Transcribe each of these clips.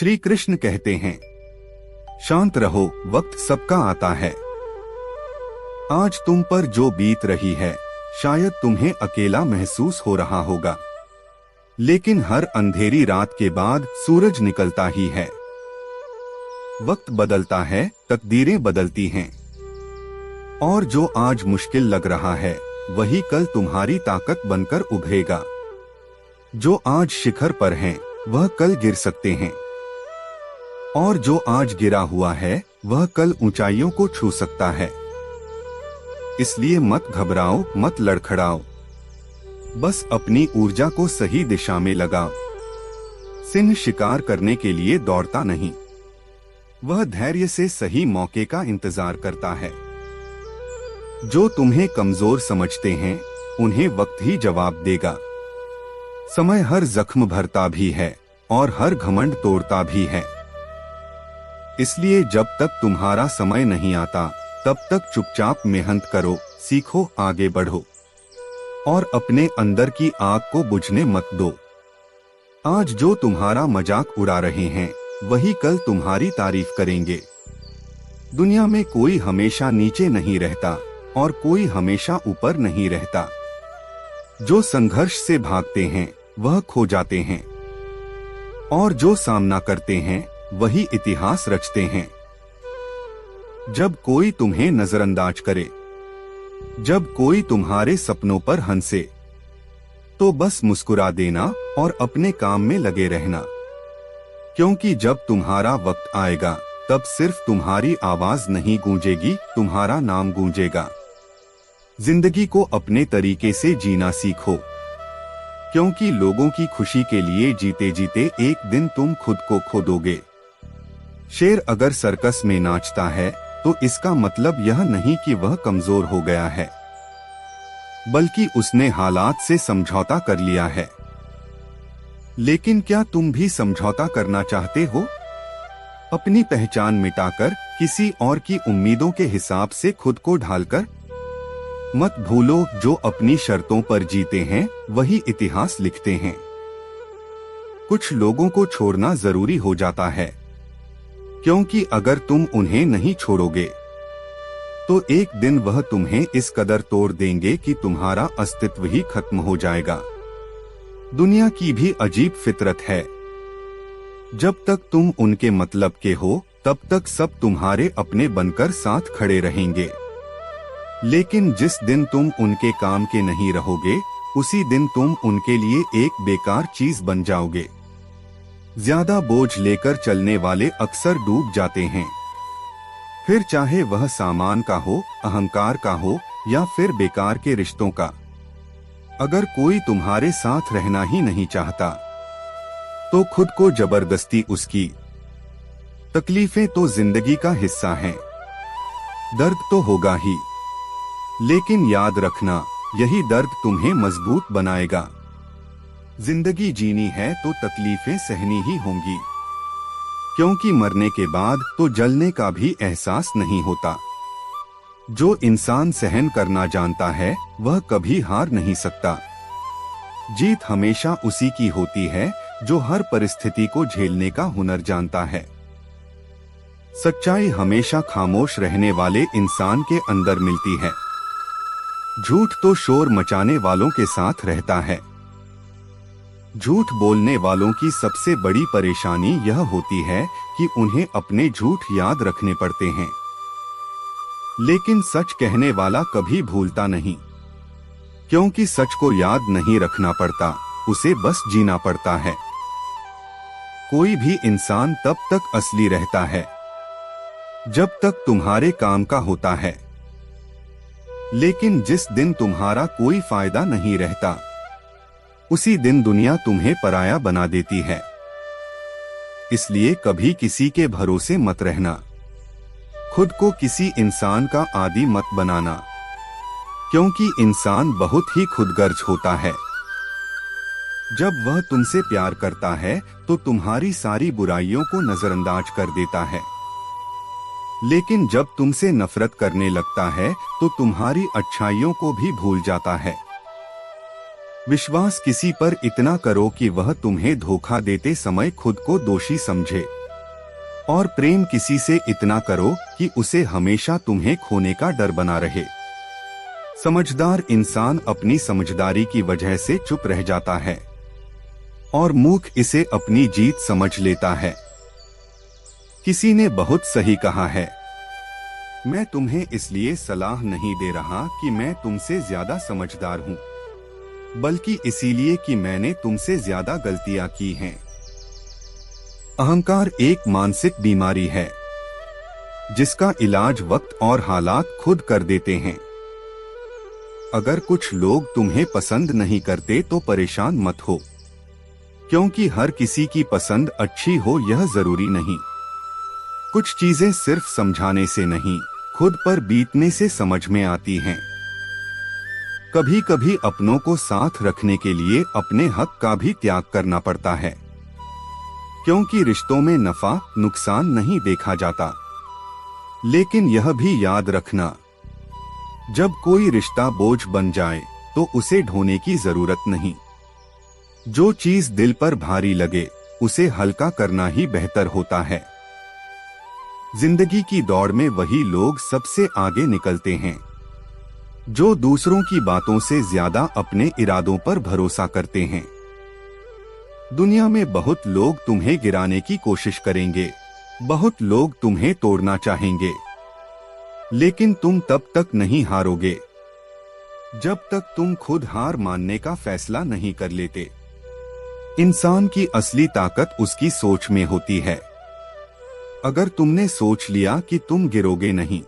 श्री कृष्ण कहते हैं, शांत रहो, वक्त सबका आता है। आज तुम पर जो बीत रही है शायद तुम्हें अकेला महसूस हो रहा होगा, लेकिन हर अंधेरी रात के बाद सूरज निकलता ही है। वक्त बदलता है, तकदीरें बदलती हैं, और जो आज मुश्किल लग रहा है वही कल तुम्हारी ताकत बनकर उभरेगा। जो आज शिखर पर हैं, वह कल गिर सकते हैं, और जो आज गिरा हुआ है वह कल ऊंचाइयों को छू सकता है। इसलिए मत घबराओ, मत लड़खड़ाओ, बस अपनी ऊर्जा को सही दिशा में लगाओ। सिंह शिकार करने के लिए दौड़ता नहीं, वह धैर्य से सही मौके का इंतजार करता है। जो तुम्हें कमजोर समझते हैं उन्हें वक्त ही जवाब देगा। समय हर जख्म भरता भी है और हर घमंड तोड़ता भी है। इसलिए जब तक तुम्हारा समय नहीं आता तब तक चुपचाप मेहनत करो, सीखो, आगे बढ़ो और अपने अंदर की आग को बुझने मत दो। आज जो तुम्हारा मजाक उड़ा रहे हैं वही कल तुम्हारी तारीफ करेंगे। दुनिया में कोई हमेशा नीचे नहीं रहता और कोई हमेशा ऊपर नहीं रहता। जो संघर्ष से भागते हैं वह खो जाते हैं, और जो सामना करते हैं वही इतिहास रचते हैं। जब कोई तुम्हें नजरअंदाज करे, जब कोई तुम्हारे सपनों पर हंसे, तो बस मुस्कुरा देना और अपने काम में लगे रहना, क्योंकि जब तुम्हारा वक्त आएगा तब सिर्फ तुम्हारी आवाज नहीं गूंजेगी, तुम्हारा नाम गूंजेगा। जिंदगी को अपने तरीके से जीना सीखो, क्योंकि लोगों की खुशी के लिए जीते जीते एक दिन तुम खुद को खो दोगे। शेर अगर सर्कस में नाचता है तो इसका मतलब यह नहीं कि वह कमजोर हो गया है, बल्कि उसने हालात से समझौता कर लिया है। लेकिन क्या तुम भी समझौता करना चाहते हो? अपनी पहचान मिटाकर, किसी और की उम्मीदों के हिसाब से खुद को ढालकर? मत भूलो, जो अपनी शर्तों पर जीते हैं वही इतिहास लिखते हैं। कुछ लोगों को छोड़ना जरूरी हो जाता है, क्योंकि अगर तुम उन्हें नहीं छोड़ोगे तो एक दिन वह तुम्हें इस कदर तोड़ देंगे कि तुम्हारा अस्तित्व ही खत्म हो जाएगा। दुनिया की भी अजीब फितरत है, जब तक तुम उनके मतलब के हो तब तक सब तुम्हारे अपने बनकर साथ खड़े रहेंगे, लेकिन जिस दिन तुम उनके काम के नहीं रहोगे उसी दिन तुम उनके लिए एक बेकार चीज बन जाओगे। ज्यादा बोझ लेकर चलने वाले अक्सर डूब जाते हैं, फिर चाहे वह सामान का हो, अहंकार का हो या फिर बेकार के रिश्तों का। अगर कोई तुम्हारे साथ रहना ही नहीं चाहता तो खुद को जबरदस्ती उसकी। तकलीफें तो जिंदगी का हिस्सा हैं, दर्द तो होगा ही, लेकिन याद रखना यही दर्द तुम्हें मजबूत बनाएगा। जिंदगी जीनी है तो तकलीफें सहनी ही होंगी, क्योंकि मरने के बाद तो जलने का भी एहसास नहीं होता। जो इंसान सहन करना जानता है वह कभी हार नहीं सकता। जीत हमेशा उसी की होती है जो हर परिस्थिति को झेलने का हुनर जानता है। सच्चाई हमेशा खामोश रहने वाले इंसान के अंदर मिलती है। झूठ तो शोर मचाने वालों के साथ रहता है। झूठ बोलने वालों की सबसे बड़ी परेशानी यह होती है कि उन्हें अपने झूठ याद रखने पड़ते हैं, लेकिन सच कहने वाला कभी भूलता नहीं, क्योंकि सच को याद नहीं रखना पड़ता, उसे बस जीना पड़ता है। कोई भी इंसान तब तक असली रहता है जब तक तुम्हारे काम का होता है, लेकिन जिस दिन तुम्हारा कोई फायदा नहीं रहता उसी दिन दुनिया तुम्हें पराया बना देती है। इसलिए कभी किसी के भरोसे मत रहना, खुद को किसी इंसान का आदी मत बनाना, क्योंकि इंसान बहुत ही खुदगर्ज होता है। जब वह तुमसे प्यार करता है तो तुम्हारी सारी बुराइयों को नजरअंदाज कर देता है, लेकिन जब तुमसे नफरत करने लगता है तो तुम्हारी अच्छाइयों को भी भूल जाता है। विश्वास किसी पर इतना करो कि वह तुम्हें धोखा देते समय खुद को दोषी समझे, और प्रेम किसी से इतना करो कि उसे हमेशा तुम्हें खोने का डर बना रहे। समझदार इंसान अपनी समझदारी की वजह से चुप रह जाता है और मूर्ख इसे अपनी जीत समझ लेता है। किसी ने बहुत सही कहा है, मैं तुम्हें इसलिए सलाह नहीं दे रहा कि मैं तुमसे ज्यादा समझदार हूं, बल्कि इसीलिए कि मैंने तुमसे ज्यादा गलतियां की हैं। अहंकार एक मानसिक बीमारी है जिसका इलाज वक्त और हालात खुद कर देते हैं। अगर कुछ लोग तुम्हें पसंद नहीं करते तो परेशान मत हो, क्योंकि हर किसी की पसंद अच्छी हो यह जरूरी नहीं। कुछ चीजें सिर्फ समझाने से नहीं, खुद पर बीतने से समझ में आती हैं। कभी कभी अपनों को साथ रखने के लिए अपने हक का भी त्याग करना पड़ता है, क्योंकि रिश्तों में नफा नुकसान नहीं देखा जाता। लेकिन यह भी याद रखना, जब कोई रिश्ता बोझ बन जाए तो उसे ढोने की जरूरत नहीं। जो चीज दिल पर भारी लगे उसे हल्का करना ही बेहतर होता है। जिंदगी की दौड़ में वही लोग सबसे आगे निकलते हैं जो दूसरों की बातों से ज्यादा अपने इरादों पर भरोसा करते हैं। दुनिया में बहुत लोग तुम्हें गिराने की कोशिश करेंगे, बहुत लोग तुम्हें तोड़ना चाहेंगे, लेकिन तुम तब तक नहीं हारोगे जब तक तुम खुद हार मानने का फैसला नहीं कर लेते। इंसान की असली ताकत उसकी सोच में होती है। अगर तुमने सोच लिया कि तुम गिरोगे नहीं,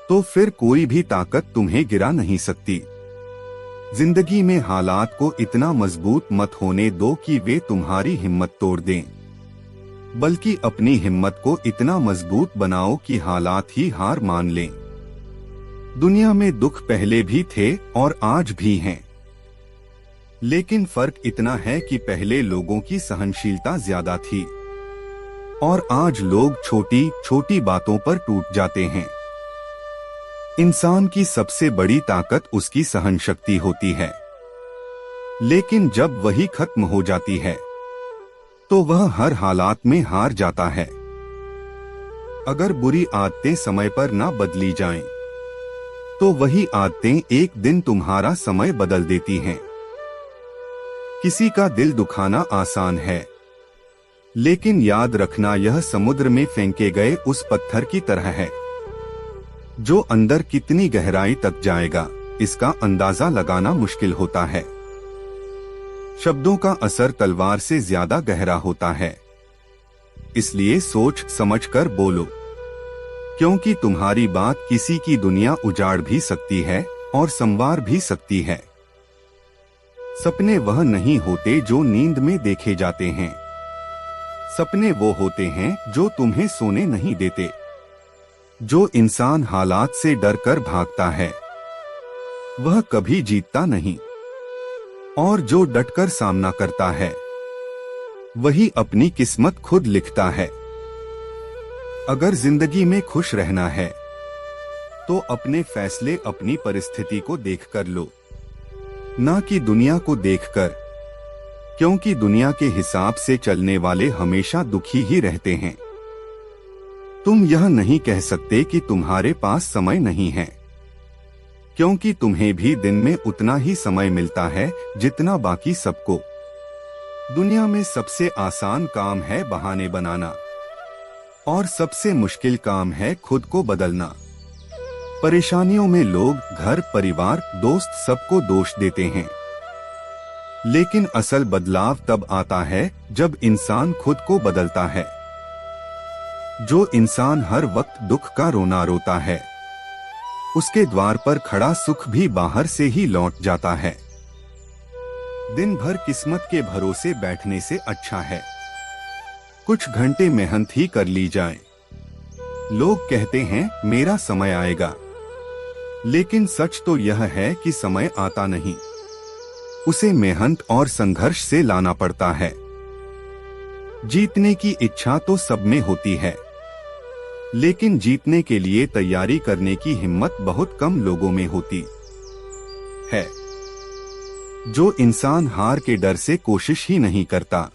तो फिर कोई भी ताकत तुम्हें गिरा नहीं सकती। जिंदगी में हालात को इतना मजबूत मत होने दो कि वे तुम्हारी हिम्मत तोड़ दें, बल्कि अपनी हिम्मत को इतना मजबूत बनाओ कि हालात ही हार मान लें। दुनिया में दुख पहले भी थे और आज भी हैं, लेकिन फर्क इतना है कि पहले लोगों की सहनशीलता ज्यादा थी और आज लोग छोटी छोटी बातों पर टूट जाते हैं। इंसान की सबसे बड़ी ताकत उसकी सहन शक्ति होती है, लेकिन जब वही खत्म हो जाती है तो वह हर हालात में हार जाता है। अगर बुरी आदतें समय पर ना बदली जाएं, तो वही आदतें एक दिन तुम्हारा समय बदल देती हैं। किसी का दिल दुखाना आसान है, लेकिन याद रखना यह समुद्र में फेंके गए उस पत्थर की तरह है जो अंदर कितनी गहराई तक जाएगा इसका अंदाजा लगाना मुश्किल होता है। शब्दों का असर तलवार से ज्यादा गहरा होता है, इसलिए सोच समझकर बोलो, क्योंकि तुम्हारी बात किसी की दुनिया उजाड़ भी सकती है और संवार भी सकती है। सपने वह नहीं होते जो नींद में देखे जाते हैं, सपने वो होते हैं जो तुम्हें सोने नहीं देते। जो इंसान हालात से डरकर भागता है वह कभी जीतता नहीं, और जो डटकर सामना करता है वही अपनी किस्मत खुद लिखता है। अगर जिंदगी में खुश रहना है तो अपने फैसले अपनी परिस्थिति को देखकर लो, ना कि दुनिया को देखकर, क्योंकि दुनिया के हिसाब से चलने वाले हमेशा दुखी ही रहते हैं। तुम यह नहीं कह सकते कि तुम्हारे पास समय नहीं है, क्योंकि तुम्हें भी दिन में उतना ही समय मिलता है जितना बाकी सबको। दुनिया में सबसे आसान काम है बहाने बनाना, और सबसे मुश्किल काम है खुद को बदलना। परेशानियों में लोग घर, परिवार, दोस्त सबको दोष देते हैं, लेकिन असल बदलाव तब आता है जब इंसान खुद को बदलता है। जो इंसान हर वक्त दुख का रोना रोता है, उसके द्वार पर खड़ा सुख भी बाहर से ही लौट जाता है। दिन भर किस्मत के भरोसे बैठने से अच्छा है कुछ घंटे मेहनत ही कर ली जाए। लोग कहते हैं मेरा समय आएगा, लेकिन सच तो यह है कि समय आता नहीं, उसे मेहनत और संघर्ष से लाना पड़ता है। जीतने की इच्छा तो सब में होती है, लेकिन जीतने के लिए तैयारी करने की हिम्मत बहुत कम लोगों में होती है। जो इंसान हार के डर से कोशिश ही नहीं करता,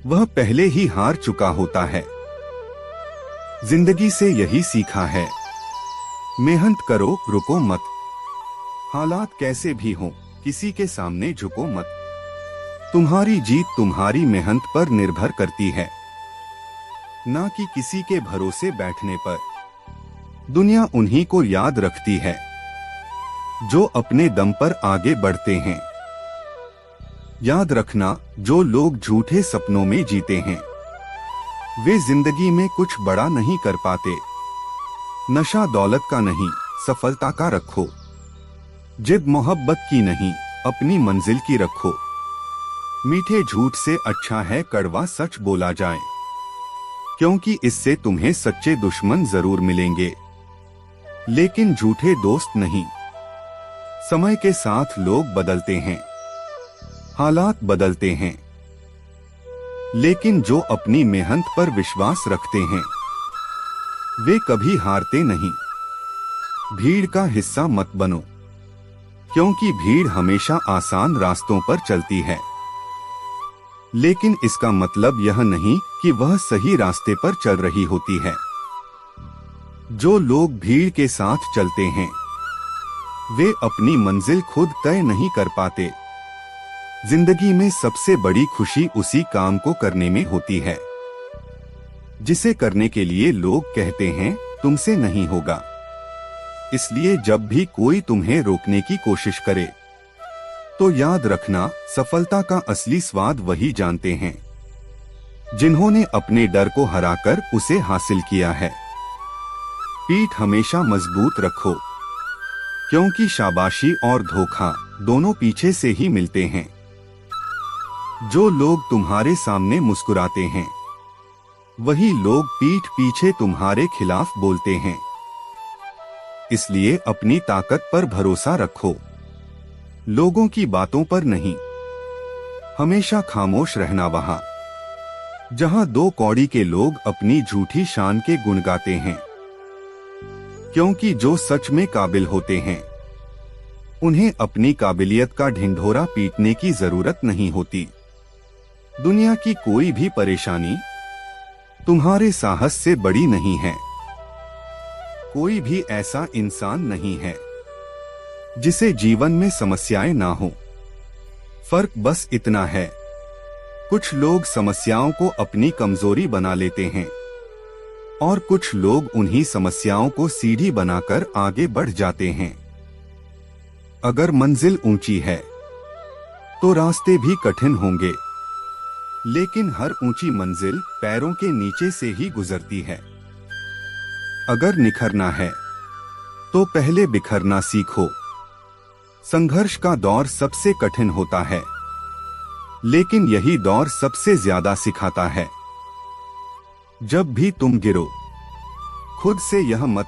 वह पहले ही हार चुका होता है। जिंदगी से यही सीखा है, मेहनत करो, रुको मत। हालात कैसे भी हों, किसी के सामने झुको मत। तुम्हारी जीत तुम्हारी मेहनत पर निर्भर करती है, ना कि किसी के भरोसे बैठने पर। दुनिया उन्हीं को याद रखती है जो अपने दम पर आगे बढ़ते हैं। याद रखना, जो लोग झूठे सपनों में जीते हैं, वे जिंदगी में कुछ बड़ा नहीं कर पाते। नशा दौलत का नहीं, सफलता का रखो। जिद मोहब्बत की नहीं, अपनी मंजिल की रखो। मीठे झूठ से अच्छा है कड़वा सच बोला जाए, क्योंकि इससे तुम्हें सच्चे दुश्मन जरूर मिलेंगे, लेकिन झूठे दोस्त नहीं। समय के साथ लोग बदलते हैं, हालात बदलते हैं, लेकिन जो अपनी मेहनत पर विश्वास रखते हैं, वे कभी हारते नहीं। भीड़ का हिस्सा मत बनो, क्योंकि भीड़ हमेशा आसान रास्तों पर चलती है, लेकिन इसका मतलब यह नहीं कि वह सही रास्ते पर चल रही होती है। जो लोग भीड़ के साथ चलते हैं, वे अपनी मंजिल खुद तय नहीं कर पाते। जिंदगी में सबसे बड़ी खुशी उसी काम को करने में होती है जिसे करने के लिए लोग कहते हैं तुमसे नहीं होगा। इसलिए जब भी कोई तुम्हें रोकने की कोशिश करे, तो याद रखना, सफलता का असली स्वाद वही जानते हैं जिन्होंने अपने डर को हराकर उसे हासिल किया है। पीठ हमेशा मजबूत रखो, क्योंकि शाबाशी और धोखा दोनों पीछे से ही मिलते हैं। जो लोग तुम्हारे सामने मुस्कुराते हैं, वही लोग पीठ पीछे तुम्हारे खिलाफ बोलते हैं। इसलिए अपनी ताकत पर भरोसा रखो, लोगों की बातों पर नहीं। हमेशा खामोश रहना वहां जहां दो कौड़ी के लोग अपनी झूठी शान के गुण गाते हैं, क्योंकि जो सच में काबिल होते हैं, उन्हें अपनी काबिलियत का ढिंढोरा पीटने की जरूरत नहीं होती। दुनिया की कोई भी परेशानी तुम्हारे साहस से बड़ी नहीं है। कोई भी ऐसा इंसान नहीं है जिसे जीवन में समस्याएं ना हो। फर्क बस इतना है, कुछ लोग समस्याओं को अपनी कमजोरी बना लेते हैं और कुछ लोग उन्हीं समस्याओं को सीढ़ी बनाकर आगे बढ़ जाते हैं। अगर मंजिल ऊंची है तो रास्ते भी कठिन होंगे, लेकिन हर ऊंची मंजिल पैरों के नीचे से ही गुजरती है। अगर निखरना है तो पहले बिखरना सीखो। संघर्ष का दौर सबसे कठिन होता है, लेकिन यही दौर सबसे ज्यादा सिखाता है। जब भी तुम गिरो, खुद से यह मत